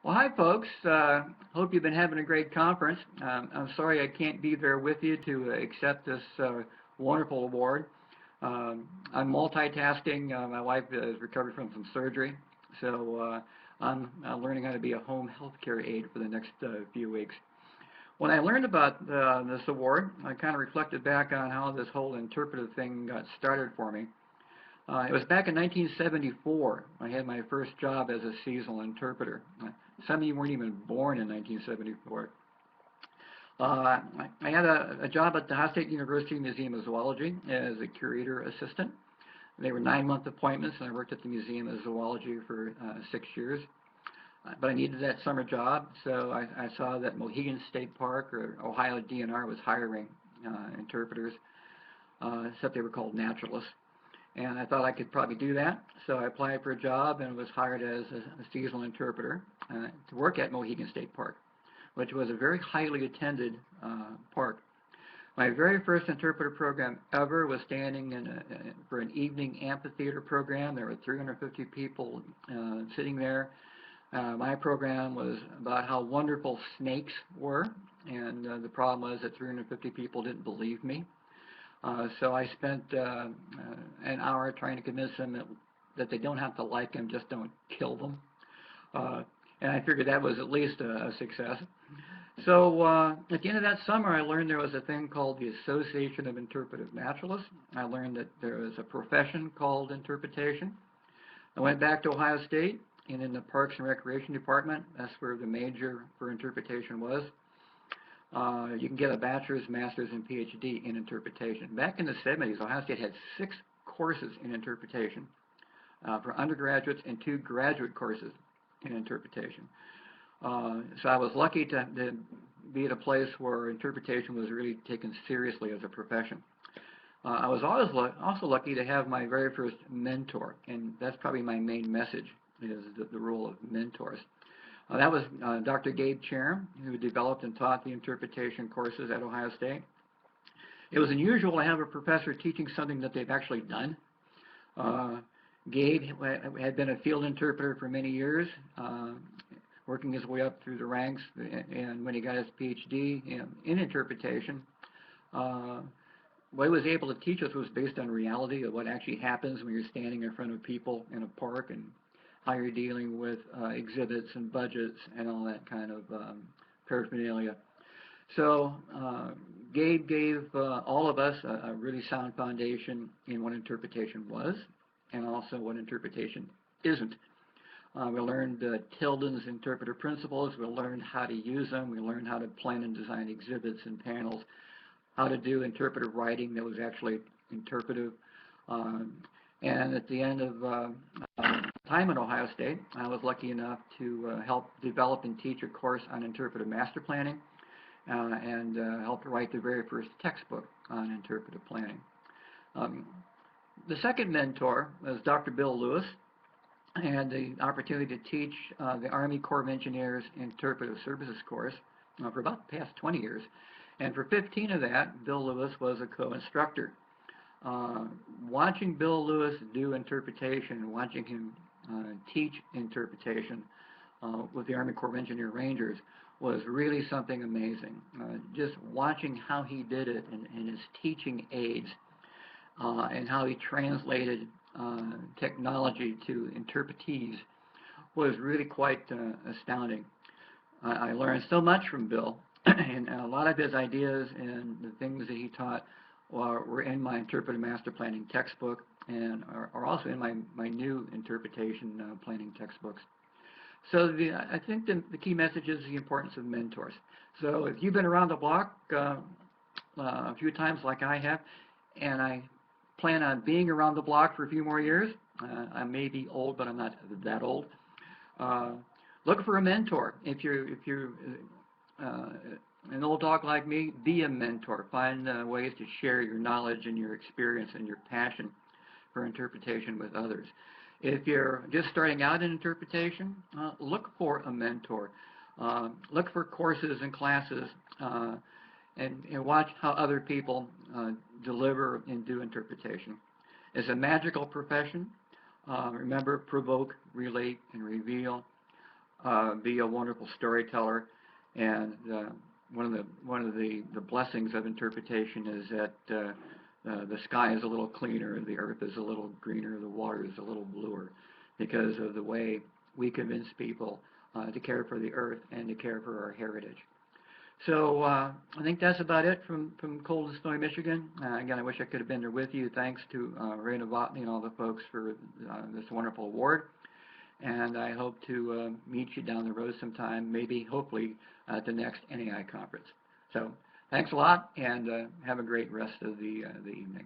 Well, hi, folks. Hope you've been having a great conference. I'm sorry I can't be there with you to accept this wonderful award. I'm multitasking. My wife has recovered from some surgery, so I'm learning how to be a home healthcare aide for the next few weeks. When I learned about this award, I kind of reflected back on how this whole interpretive thing got started for me. It was back in 1974. I had my first job as a seasonal interpreter. Some of you weren't even born in 1974. I had a job at the Ohio State University Museum of Zoology as a curator assistant. They were 9-month appointments, and I worked at the Museum of Zoology for 6 years. But I needed that summer job, so I saw that Mohegan State Park or Ohio DNR was hiring interpreters, except they were called naturalists. And I thought I could probably do that, so I applied for a job and was hired as a seasonal interpreter to work at Mohegan State Park, which was a very highly attended park. My very first interpreter program ever was standing for an evening amphitheater program. There were 350 people sitting there. My program was about how wonderful snakes were, and the problem was that 350 people didn't believe me. So I spent an hour trying to convince them that they don't have to like them, just don't kill them. And I figured that was at least a success. So at the end of that summer, I learned there was a thing called the Association of Interpretive Naturalists. I learned that there was a profession called interpretation. I went back to Ohio State, and in the Parks and Recreation Department, that's where the major for interpretation was. You can get a bachelor's, master's, and PhD in interpretation. Back in the 70s, Ohio State had 6 courses in interpretation for undergraduates and 2 graduate courses in interpretation. So I was lucky to be at a place where interpretation was really taken seriously as a profession. I was also lucky to have my very first mentor, and that's probably my main message, is the role of mentors. That was Dr. Gabe Charum, who developed and taught the interpretation courses at Ohio State. It was unusual to have a professor teaching something that they've actually done. Gabe had been a field interpreter for many years, working his way up through the ranks, and when he got his PhD in interpretation, what he was able to teach us was based on reality of what actually happens when you're standing in front of people in a park and how you're dealing with exhibits and budgets and all that kind of paraphernalia. So Gabe gave all of us a really sound foundation in what interpretation was and also what interpretation isn't. We learned Tilden's interpretive principles. We learned how to use them. We learned how to plan and design exhibits and panels, how to do interpretive writing that was actually interpretive. And at the end of time at Ohio State, I was lucky enough to help develop and teach a course on interpretive master planning and helped write the very first textbook on interpretive planning. The second mentor was Dr. Bill Lewis. I had the opportunity to teach the Army Corps of Engineers Interpretive Services course for about the past 20 years. And for 15 of that, Bill Lewis was a co-instructor. Watching Bill Lewis do interpretation, watching him teach interpretation with the Army Corps of Engineer Rangers was really something amazing. Just watching how he did it and his teaching aids and how he translated technology to interpretees was really quite astounding. I learned so much from Bill, and a lot of his ideas and the things that he taught were in my interpretive master planning textbook and are also in my new interpretation planning textbooks. So I think the key message is the importance of mentors. So if you've been around the block a few times like I have, and I plan on being around the block for a few more years, I may be old, but I'm not that old. Look for a mentor. If you're an old dog like me, be a mentor. Find ways to share your knowledge and your experience and your passion for interpretation with others. If you're just starting out in interpretation, look for a mentor. Look for courses and classes and watch how other people deliver and do interpretation. It's a magical profession. Remember, provoke, relate, and reveal. be a wonderful storyteller. And one of the blessings of interpretation is that the sky is a little cleaner, the earth is a little greener, the water is a little bluer, because of the way we convince people to care for the earth and to care for our heritage. So I think that's about it from cold and snowy Michigan. Again, I wish I could have been there with you. Thanks to Ray Novotny and all the folks for this wonderful award. And I hope to meet you down the road sometime, maybe, hopefully, at the next NAI conference. So thanks a lot, and have a great rest of the evening.